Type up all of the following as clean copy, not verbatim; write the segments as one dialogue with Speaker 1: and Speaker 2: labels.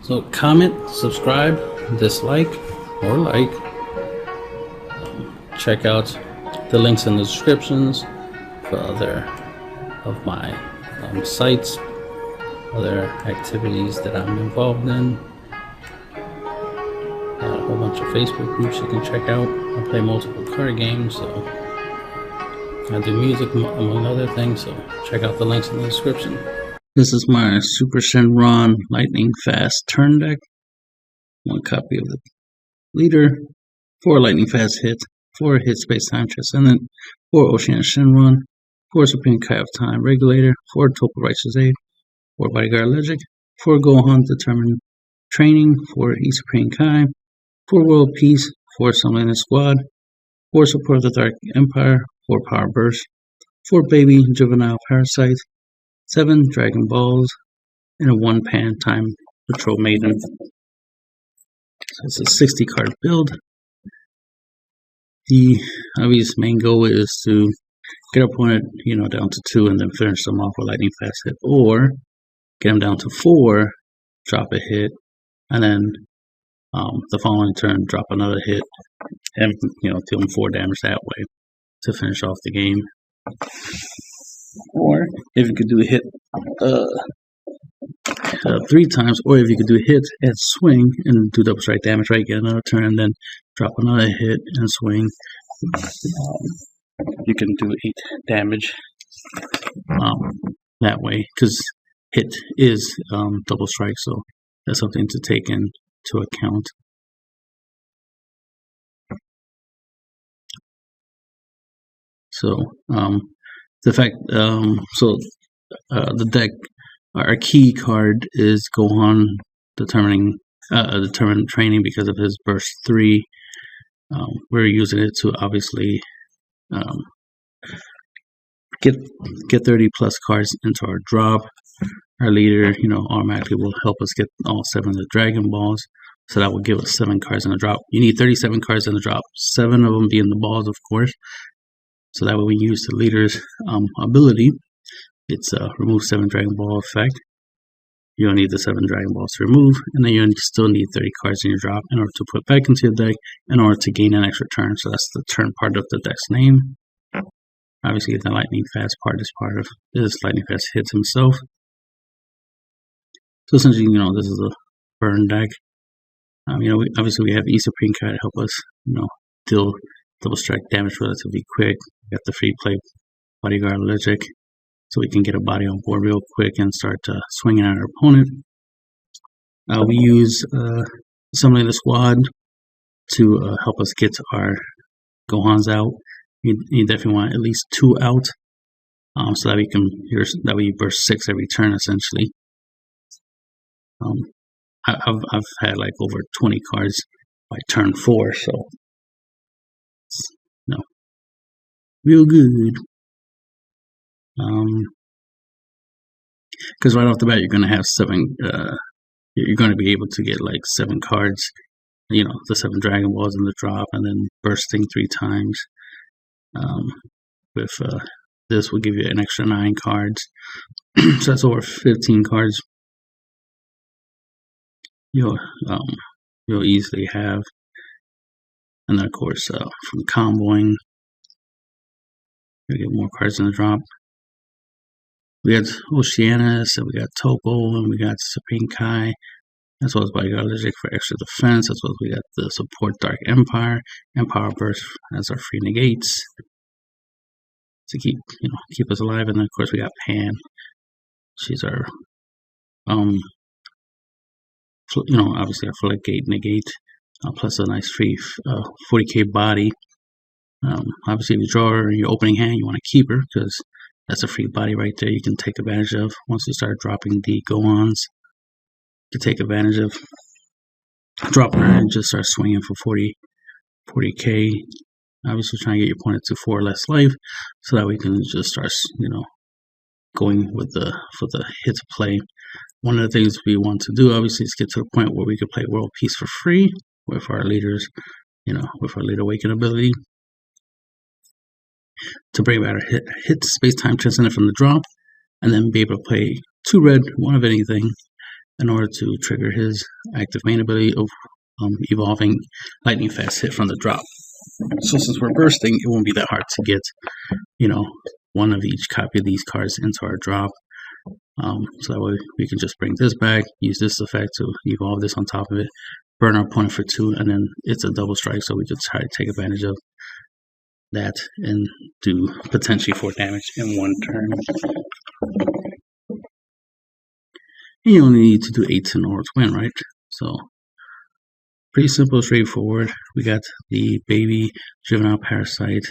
Speaker 1: So comment, subscribe, dislike, or like. Check out the links in the descriptions for other of my sites, other activities that I'm involved in. Got a whole bunch of Facebook groups you can check out. I play multiple card games, so I do music among other things, so check out the links in the description. This is my Super Shenron lightning fast turn deck. One copy of the leader, 4 lightning fast hits, 4 hit space time transcendent, 4 Ocean Shenron, 4 Supreme Kai of Time regulator, 4 Total Righteous Aid, 4 Bodyguard Logic, 4 Gohan Determined Training, 4 E Supreme Kai, 4 World Peace, 4 Summoning Squad, 4 Support of the Dark Empire, 4 Power Burst, 4 Baby Juvenile Parasite, 7 Dragon Balls, and a 1 Pan Time Patrol Maiden. So it's a 60 card build. The obvious main goal is to get our opponent, down to 2 and then finish them off with lightning fast hit, or get them down to 4, drop a hit, and then the following turn drop another hit, and deal them 4 damage that way to finish off the game. Or if you could do a hit 3 times, or if you could do a hit and swing and do double strike damage, right? Get another turn and then drop another hit and swing. You can do 8 damage that way, because hit is double strike, so that's something to take into account. So the fact, the deck, our key card is Gohan Determined Training because of his burst 3. We're using it to obviously get 30 plus cards into our drop. Our leader, automatically will help us get all 7 of the Dragon Balls, so that will give us 7 cards in the drop. You need 37 cards in the drop, 7 of them being the balls, of course. So that way we use the leader's ability. It's remove 7 Dragon Ball effect. You don't need the 7 Dragon Balls to remove, and then you still need 30 cards in your drop in order to put back into your deck in order to gain an extra turn. So that's the turn part of the deck's name. Obviously, the lightning fast part is part of this. Lightning fast hits himself. So essentially, this is a burn deck. Obviously we have E Supreme Kai to help us, deal double strike damage relatively quick. We got the free play Bodyguard Logic, so we can get a body on board real quick and start swinging at our opponent. We use Summoning the Squad to help us get our Gohans out. You definitely want at least 2 out, so that that way you burst 6 every turn essentially. I've had like over 20 cards by turn 4, so real good. Because right off the bat you're gonna have 7. You're gonna be able to get like 7 cards. The 7 Dragon Balls in the drop, and then bursting 3 times. With this will give you an extra 9 cards, so that's over 15 cards. You'll easily have, and then of course from comboing, you get more cards in the drop. We got Oceanus, and we got Topo, and we got Supreme Kai, as well as Bodyguard Logic for extra defense, as well as we got the Support Dark Empire and Power Burst as our free negates to keep us alive. And then of course we got Pan. She's our obviously our floodgate negate, plus a nice free 40k body. Obviously if you draw her in your opening hand, you want to keep her because that's a free body right there you can take advantage of once you start dropping the Gohans. To take advantage of dropping her and just start swinging for 40k. Obviously trying to get your opponent to 4 or less life, so that we can just start going with for the hit play. One of the things we want to do obviously is get to a point where we can play World Peace for free with our leaders, with our Leader Awaken ability, to bring back our hit space time transcendent from the drop, and then be able to play 2 red, 1 of anything, in order to trigger his active main ability of evolving lightning fast hit from the drop. So since we're bursting, it won't be that hard to get, one of each copy of these cards into our drop. So that way we can just bring this back, use this effect to evolve this on top of it, burn our opponent for 2, and then it's a double strike, so we just try to take advantage of that and do potentially 4 damage in 1 turn. And you only need to do 8 in order to win, right? So pretty simple, straightforward. We got the baby juvenile parasite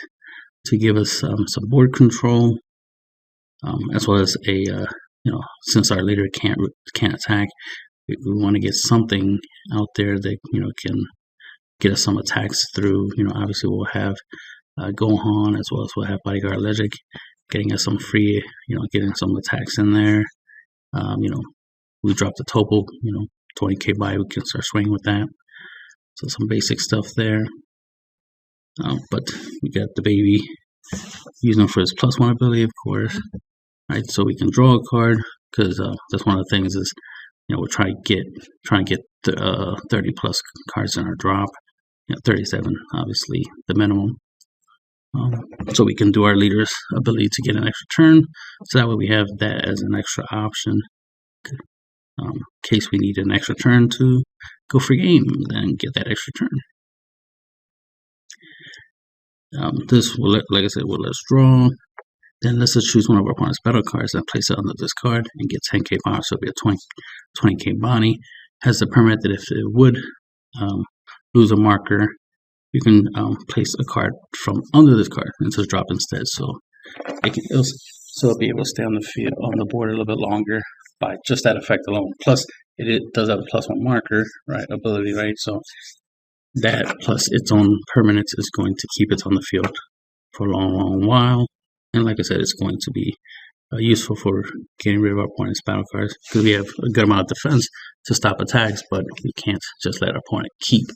Speaker 1: to give us some board control, as well as a since our leader can't attack, we want to get something out there that can get us some attacks through. Obviously we'll have Gohan, as well as we'll have Bodyguard Allergic, getting us some free, getting some attacks in there. We drop the Topo, 20k buy, we can start swinging with that. So some basic stuff there. But we got the baby using him for his +1 ability, of course. Right, so we can draw a card, because that's one of the things is, we're trying to get 30 plus cards in our drop. 37, obviously, the minimum. So we can do our leader's ability to get an extra turn. So that way we have that as an extra option. In case we need an extra turn to go for game, then get that extra turn. This will, like I said, will let us draw. Then let's just choose one of our opponent's battle cards and place it under this card and get 10k power, so it'll be a 20k body. Has the permit that if it would lose a marker, you can place a card from under this card into the drop instead. So it'll be able to stay on the field, on the board a little bit longer by just that effect alone. Plus, it does have a +1 marker, right, ability, right? So that plus its own permanence is going to keep it on the field for a long while. And like I said, it's going to be useful for getting rid of our opponent's battle cards, because we have a good amount of defense to stop attacks, but we can't just let our opponent keep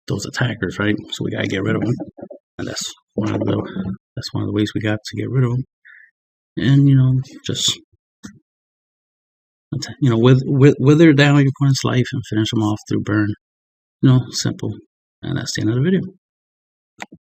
Speaker 1: those attackers, right? So we gotta get rid of them, and that's one of the ways we got to get rid of them. And just wither down your opponent's life and finish them off through burn. Simple. And that's the end of the video.